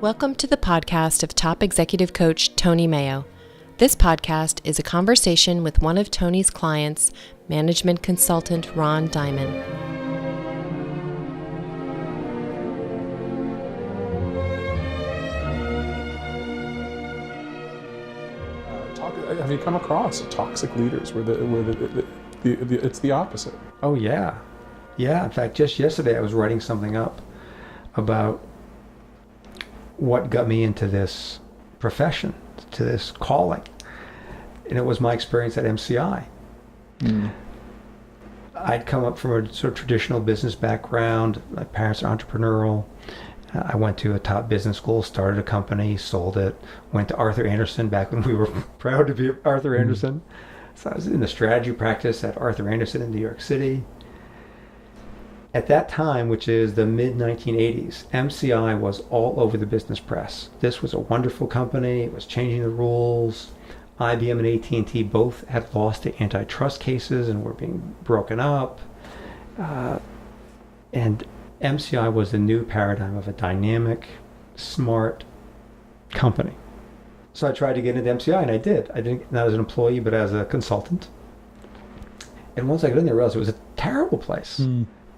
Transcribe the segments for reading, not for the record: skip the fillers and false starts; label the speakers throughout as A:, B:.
A: Welcome to the podcast of top executive coach Tony Mayo. This podcast is a conversation with one of Tony's clients, management consultant Ron Dimon.
B: Have you come across toxic leaders where it's the opposite?
C: Oh yeah. In fact, just yesterday I was writing something up about what got me into this profession, to this calling, and it was my experience at MCI. I'd come up from a sort of traditional business background. My parents are entrepreneurial. I went to a top business school, started a company, sold it, went to Arthur Andersen back when we were proud to be Arthur Andersen. So I was in the strategy practice at Arthur Andersen in New York City. At that time, which is the mid-1980s, MCI was all over the business press. This was a wonderful company. It was changing the rules. IBM and AT&T both had lost the antitrust cases and were being broken up. And MCI was the new paradigm of a dynamic, smart company. So I tried to get into MCI, and I did. I didn't, not as an employee, but as a consultant. And once I got in there, I realized it was a terrible place.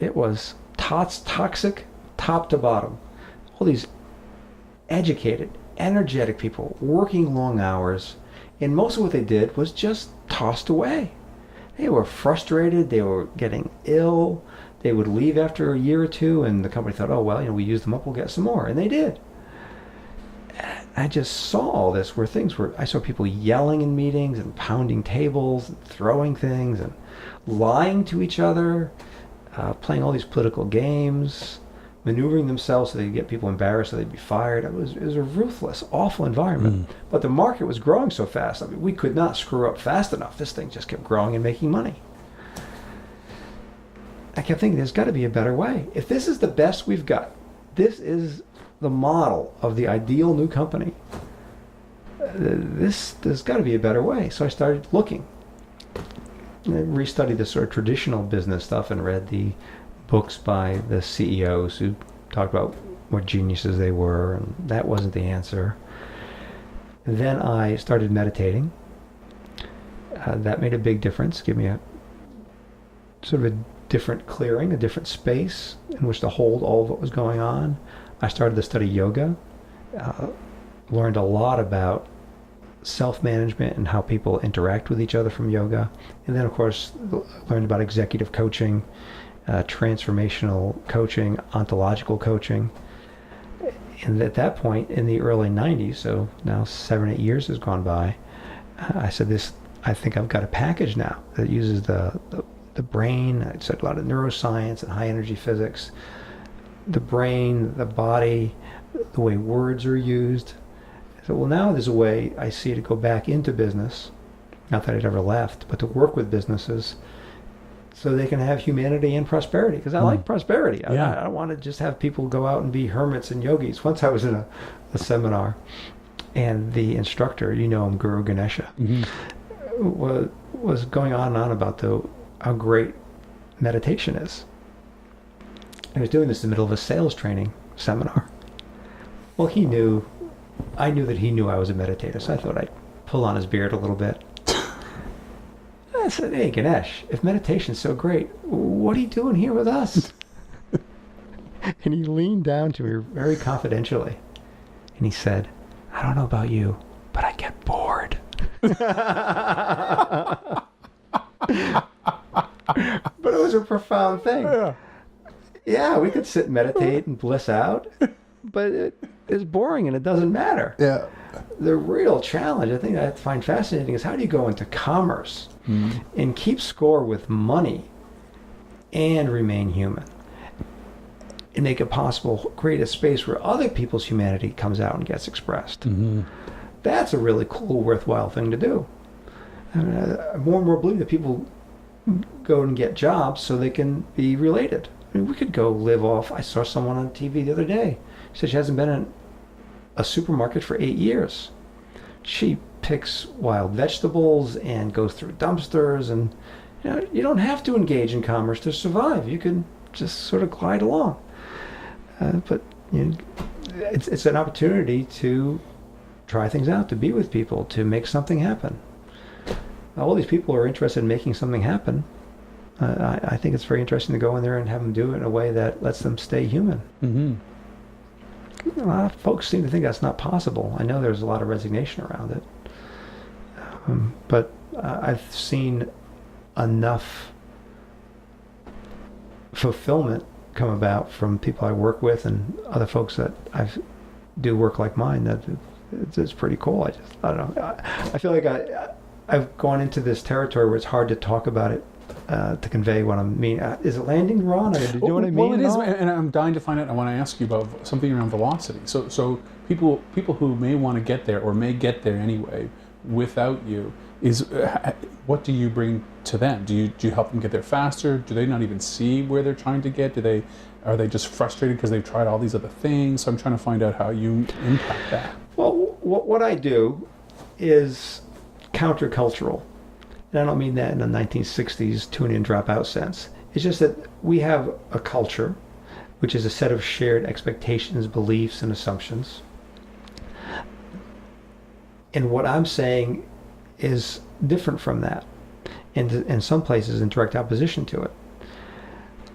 C: It was toxic, top to bottom. All these educated, energetic people working long hours, and most of what they did was just tossed away. They were frustrated. They were getting ill. They would leave after a year or two, and the company thought, oh, well, we used them up, we'll get some more. And they did. I just saw all this where I saw people yelling in meetings and pounding tables and throwing things and lying to each other, playing all these political games, maneuvering themselves so they'd get people embarrassed so they'd be fired. It was a ruthless, awful environment. But the market was growing so fast. I mean, we could not screw up fast enough. This thing just kept growing and making money. I kept thinking, there's got to be a better way. If this is the best we've got, this is the model of the ideal new company, there's got to be a better way. So I started looking. I restudied the sort of traditional business stuff and read the books by the CEOs who talked about what geniuses they were, and that wasn't the answer. And then I started meditating. That made a big difference, give me a sort of a different clearing, a different space in which to hold all of what was going on. I started to study yoga, learned a lot about self-management and how people interact with each other from yoga. And then, of course, learned about executive coaching, transformational coaching, ontological coaching. And at that point, in the early 90s, so now 7 or 8 years has gone by, I said, I think I've got a package now that uses the brain. I studied a lot of neuroscience and high energy physics. The brain, the body, the way words are used. So, well, now there's a way I see to go back into business, not that I'd ever left, but to work with businesses so they can have humanity and prosperity, because I like prosperity. I don't want to just have people go out and be hermits and yogis. Once I was in a seminar, and the instructor, him, Guru Ganesha, was going on and on about how great meditation is. I was doing this in the middle of a sales training seminar. Well, I knew that he knew I was a meditator, so I thought I'd pull on his beard a little bit. I said, hey, Ganesh, if meditation's so great, what are you doing here with us? And he leaned down to me very confidentially, and he said, I don't know about you, but I get bored. But it was a profound thing. Yeah, we could sit and meditate and bliss out, but it's boring and it doesn't matter.
B: Yeah.
C: The real challenge, I think I find fascinating, is how do you go into commerce and keep score with money and remain human and make it possible, create a space where other people's humanity comes out and gets expressed. That's a really cool, worthwhile thing to do. I more and more believe that people go and get jobs so they can be related. I mean, we could go live off. I saw someone on TV the other day. She said she hasn't been in a supermarket for 8 years. She picks wild vegetables and goes through dumpsters, and you don't have to engage in commerce to survive. You can just sort of glide along. But it's an opportunity to try things out, to be with people, to make something happen. All these people are interested in making something happen. I think it's very interesting to go in there and have them do it in a way that lets them stay human.
B: Mm-hmm.
C: A lot of folks seem to think that's not possible. I know there's a lot of resignation around it. But I've seen enough fulfillment come about from people I work with and other folks that I do work like mine that it's pretty cool. I don't know. I feel like I've gone into this territory where it's hard to talk about it to convey what I mean. Is it landing, Ron? Do you know what I mean?
B: Well, it is, and I'm dying to find out. I want to ask you about something around velocity. So people who may want to get there or may get there anyway without you, what do you bring to them? Do you help them get there faster? Do they not even see where they're trying to get? Are they just frustrated because they've tried all these other things? So I'm trying to find out how you impact that.
C: Well, what I do is countercultural. And I don't mean that in the 1960s tune-in, drop-out sense. It's just that we have a culture, which is a set of shared expectations, beliefs, and assumptions. And what I'm saying is different from that, and in some places in direct opposition to it.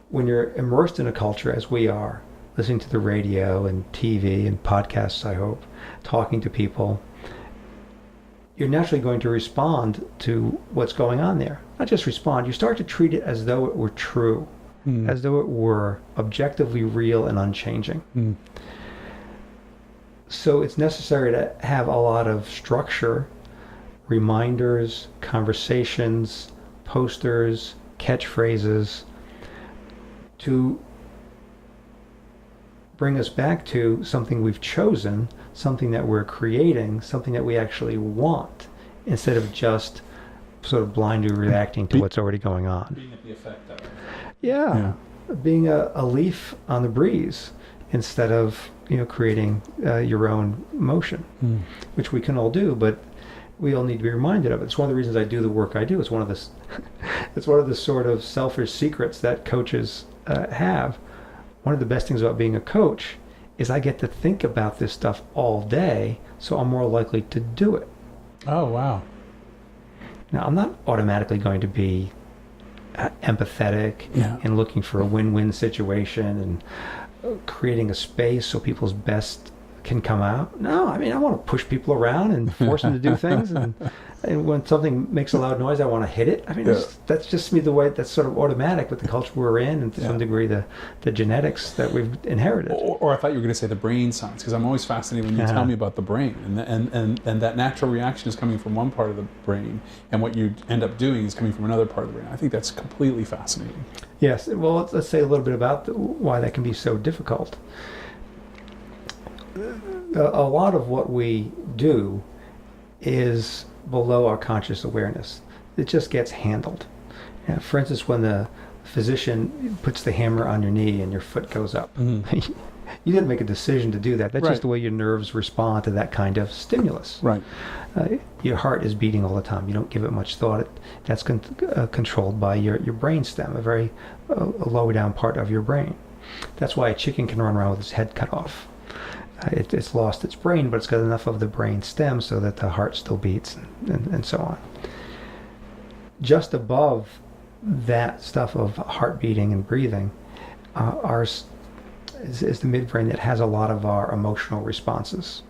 C: When you're immersed in a culture, as we are, listening to the radio and TV and podcasts, I hope, talking to people, you're naturally going to respond to what's going on there. Not just respond, you start to treat it as though it were true, as though it were objectively real and unchanging. So it's necessary to have a lot of structure, reminders, conversations, posters, catchphrases, to bring us back to something we've chosen, something that we're creating, something that we actually want, instead of just sort of blindly reacting to what's already going on.
B: Being at the effect of it.
C: Yeah. Being a leaf on the breeze instead of creating your own motion, which we can all do, but we all need to be reminded of it. It's one of the reasons I do the work I do. It's one of the sort of selfish secrets that coaches have. One of the best things about being a coach is I get to think about this stuff all day, so I'm more likely to do it.
B: Oh, wow.
C: Now, I'm not automatically going to be empathetic and looking for a win-win situation and creating a space so people's best can come out. No, I mean, I want to push people around and force them to do things. And when something makes a loud noise, I want to hit it. I mean, that's just me, the way that's sort of automatic with the culture we're in, and to some degree the genetics that we've inherited.
B: Or I thought you were going to say the brain science, because I'm always fascinated when you tell me about the brain, and that natural reaction is coming from one part of the brain, and what you end up doing is coming from another part of the brain. I think that's completely fascinating.
C: Yes. Well, let's say a little bit about why that can be so difficult. A lot of what we do is below our conscious awareness. It just gets handled. For instance, when the physician puts the hammer on your knee and your foot goes up, you didn't make a decision to do that. That's just the way your nerves respond to that kind of stimulus. Right. Your heart is beating all the time. You don't give it much thought. That's controlled by your brain stem, a very low down part of your brain. That's why a chicken can run around with its head cut off. It's lost its brain, but it's got enough of the brain stem so that the heart still beats and so on. Just above that stuff of heart beating and breathing is the midbrain that has a lot of our emotional responses.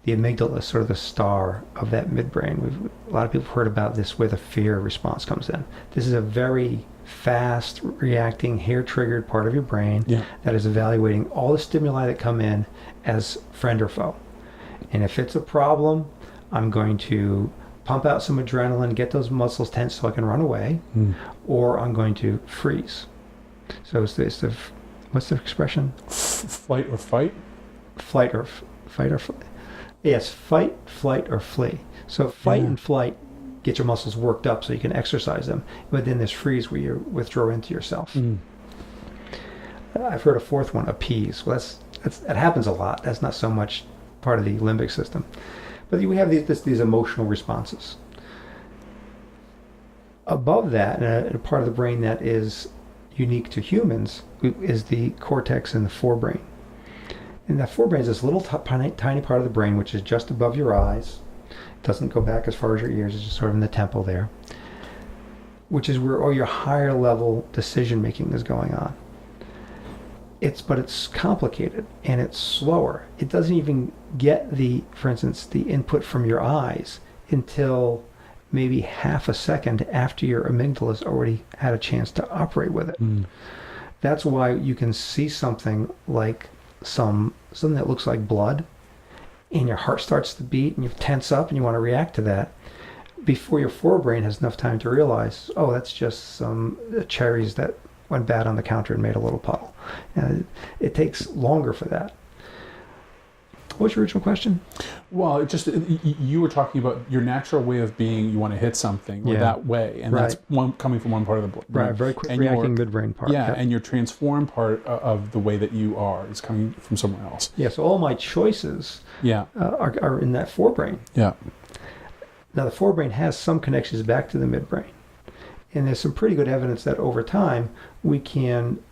C: The amygdala is sort of the star of that midbrain. A lot of people have heard about this, where the fear response comes in. This is a very fast reacting, hair-triggered part of your brain that is evaluating all the stimuli that come in as friend or foe. And if it's a problem, I'm going to pump out some adrenaline, get those muscles tense so I can run away, or I'm going to freeze. So it's the what's the expression?
B: Flight or fight?
C: Fight or flight. Yes, fight, flight, or flee. So fight and flight get your muscles worked up so you can exercise them. But then there's freeze, where you withdraw into yourself. I've heard a fourth one, appease. Well, that happens a lot. That's not so much part of the limbic system. But we have these emotional responses. Above that, and a part of the brain that is unique to humans, is the cortex and the forebrain. And that forebrain is this little tiny part of the brain which is just above your eyes. It doesn't go back as far as your ears. It's just sort of in the temple there, which is where all your higher level decision making is going on. But it's complicated and it's slower. It doesn't even get for instance, the input from your eyes until maybe half a second after your amygdala's already had a chance to operate with it. That's why you can see something like something that looks like blood, and your heart starts to beat and you tense up and you want to react to that before your forebrain has enough time to realize, oh, that's just some cherries that went bad on the counter and made a little puddle. It takes longer for that. What's your original question?
B: Well, you were talking about your natural way of being. You want to hit something or that way, and that's coming from one part of the brain.
C: Right, very quick reacting midbrain part.
B: Yeah, and your transformed part of the way that you are is coming from somewhere else.
C: Yeah, so all my choices are in that forebrain.
B: Yeah.
C: Now, the forebrain has some connections back to the midbrain. And there's some pretty good evidence that over time, we can,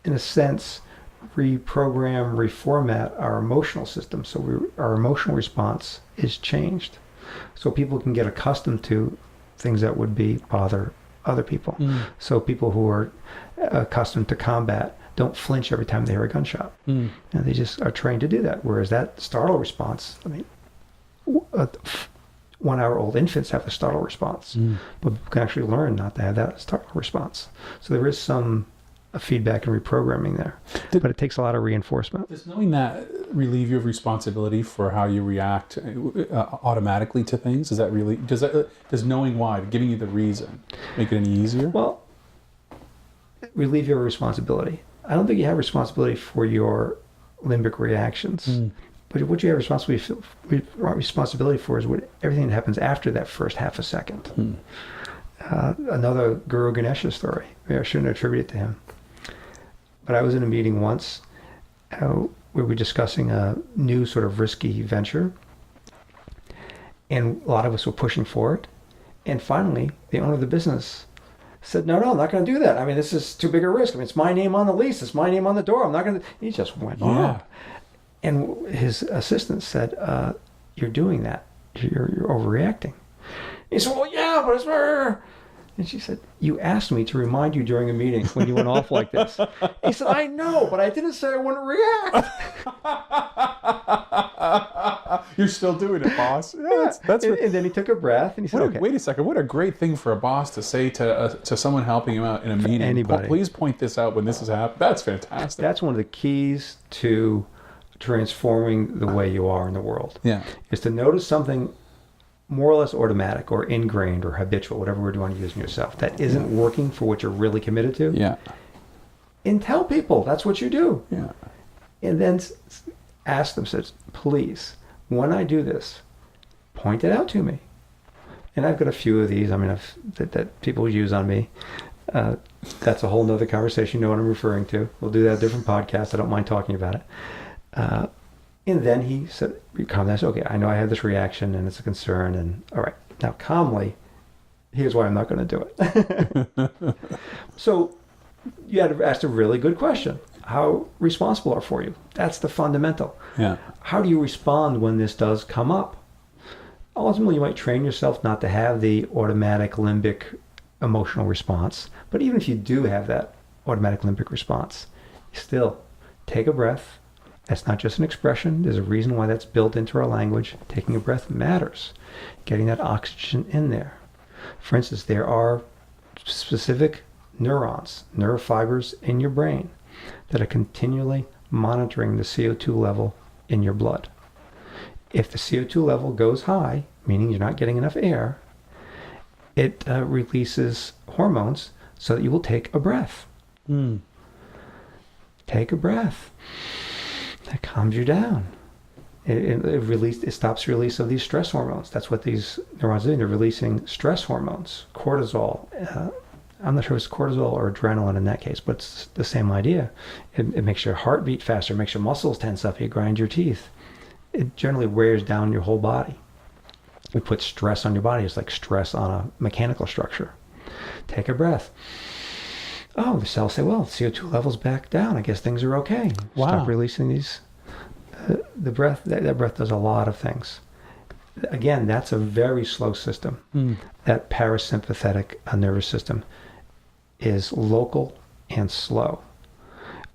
C: in a sense, reprogram, reformat our emotional system. So our emotional response is changed. So people can get accustomed to things that would bother other people. So people who are accustomed to combat don't flinch every time they hear a gunshot. And they just are trained to do that. Whereas that startle response, 1-hour-old infants have the startle response, but people can actually learn not to have that startle response. So there is some feedback and reprogramming there, but it takes a lot of reinforcement.
B: Does knowing that relieve you of responsibility for how you react automatically to things? Does knowing why, giving you the reason, make it any easier?
C: Well, relieve your responsibility. I don't think you have responsibility for your limbic reactions. But what you have responsibility for is everything that happens after that first half a second. Another Guru Ganesha story. Maybe I shouldn't attribute it to him. But I was in a meeting once where we were discussing a new sort of risky venture. And a lot of us were pushing for it. And finally, the owner of the business said, no, I'm not going to do that. I mean, this is too big a risk. I mean, it's my name on the lease. It's my name on the door. I'm not going to... He just went on. And his assistant said, you're doing that. You're overreacting. He said, well, yeah, but it's... And she said, you asked me to remind you during a meeting when you went off like this. He said, I know, but I didn't say I wouldn't react.
B: You're still doing it, boss. Yeah, that's
C: and then he took a breath and he said, okay.
B: Wait a second. What a great thing for a boss to say to someone helping him out in a meeting.
C: Anybody.
B: Please point this out when this is happening. That's fantastic.
C: That's one of the keys to transforming the way you are in the world. Is to notice something more or less automatic or ingrained or habitual, whatever word you want to use in yourself, that isn't working for what you're really committed to. And tell people that's what you do. And then ask them, says, please, when I do this, point it out to me. And I've got a few of these, that people use on me. That's a whole nother conversation. You know what I'm referring to. We'll do that a different podcast. I don't mind talking about it. And then he said, okay, I know I have this reaction and it's a concern. And all right, now calmly, here's why I'm not going to do it. So you had to ask a really good question. How responsible are for you? That's the fundamental. How do you respond when this does come up? Ultimately, you might train yourself not to have the automatic limbic emotional response. But even if you do have that automatic limbic response, still take a breath. That's not just an expression. There's a reason why that's built into our language. Taking a breath matters. Getting that oxygen in there. For instance, there are specific neurons, neurofibers in your brain that are continually monitoring the CO2 level in your blood. If the CO2 level goes high, meaning you're not getting enough air, it releases hormones so that you will take a breath. Take a breath. That calms you down. It stops release of these stress hormones. That's what these neurons are doing. They're releasing stress hormones, cortisol. I'm not sure if it's cortisol or adrenaline in that case, but it's the same idea. It makes your heart beat faster, makes your muscles tense up, you grind your teeth. It generally wears down your whole body. We put stress on your body. It's like stress on a mechanical structure. Take a breath. Oh, the cells say, well, CO2 level's back down. I guess things are okay.
B: Wow.
C: Stop releasing these The breath, that breath does a lot of things. Again, that's a very slow system. That parasympathetic nervous system is local and slow.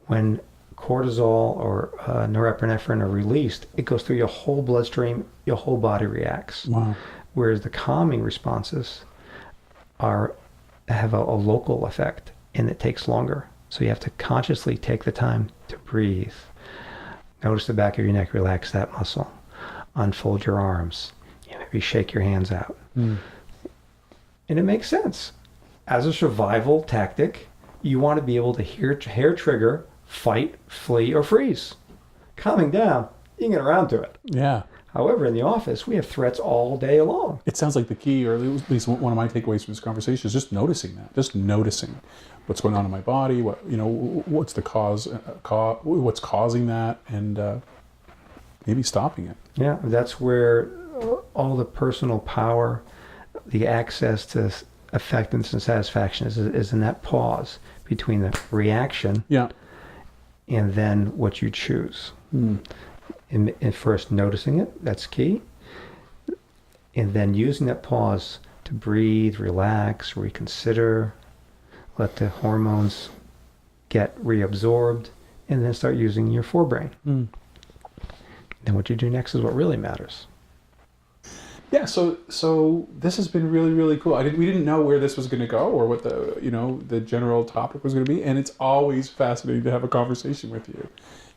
C: When cortisol or norepinephrine are released, it goes through your whole bloodstream, your whole body reacts.
B: Wow.
C: Whereas the calming responses have a local effect, and it takes longer. So you have to consciously take the time to breathe. Notice the back of your neck, relax that muscle. Unfold your arms. Maybe shake your hands out. And it makes sense. As a survival tactic, you want to be able to hair trigger, fight, flee, or freeze. Calming down, you can get around to it.
B: Yeah.
C: However, in the office, we have threats all day long.
B: It sounds like the key, or at least one of my takeaways from this conversation, is just noticing that. Just noticing what's going on in my body, what's the cause, what's causing that, and maybe stopping it.
C: Yeah, that's where all the personal power, the access to effectiveness and satisfaction is in that pause between the reaction and then what you choose. And first noticing it, that's key. And then using that pause to breathe, relax, reconsider, let the hormones get reabsorbed, and then start using your forebrain. Then what you do next is what really matters.
B: Yeah, so this has been really, really cool. We didn't know where this was going to go or what the general topic was going to be, and it's always fascinating to have a conversation with you.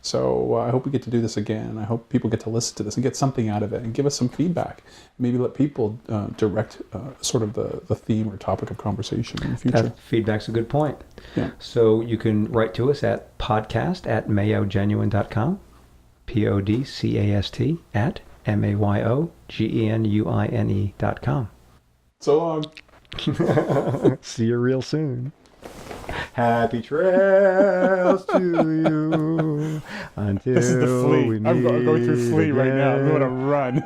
B: So I hope we get to do this again. I hope people get to listen to this and get something out of it and give us some feedback. Maybe let people direct sort of the theme or topic of conversation in the future.
C: That feedback's a good point.
B: Yeah.
C: So you can write to us at podcast@mayogenuine.com, podcast at mayogenuine.com.
B: So long.
C: See you real soon. Happy trails to you until
B: This is the flea.
C: we
B: I'm going through
C: meet
B: flea right now. I'm going to
C: again.
B: run.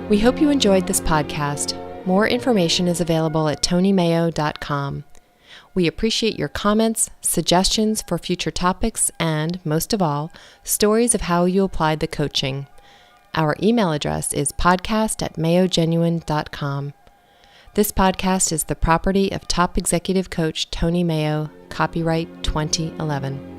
A: We hope you enjoyed this podcast. More information is available at tonymayo.com. We appreciate your comments, suggestions for future topics, and, most of all, stories of how you applied the coaching. Our email address is podcast@mayogenuine.com. This podcast is the property of top executive coach Tony Mayo, copyright 2011.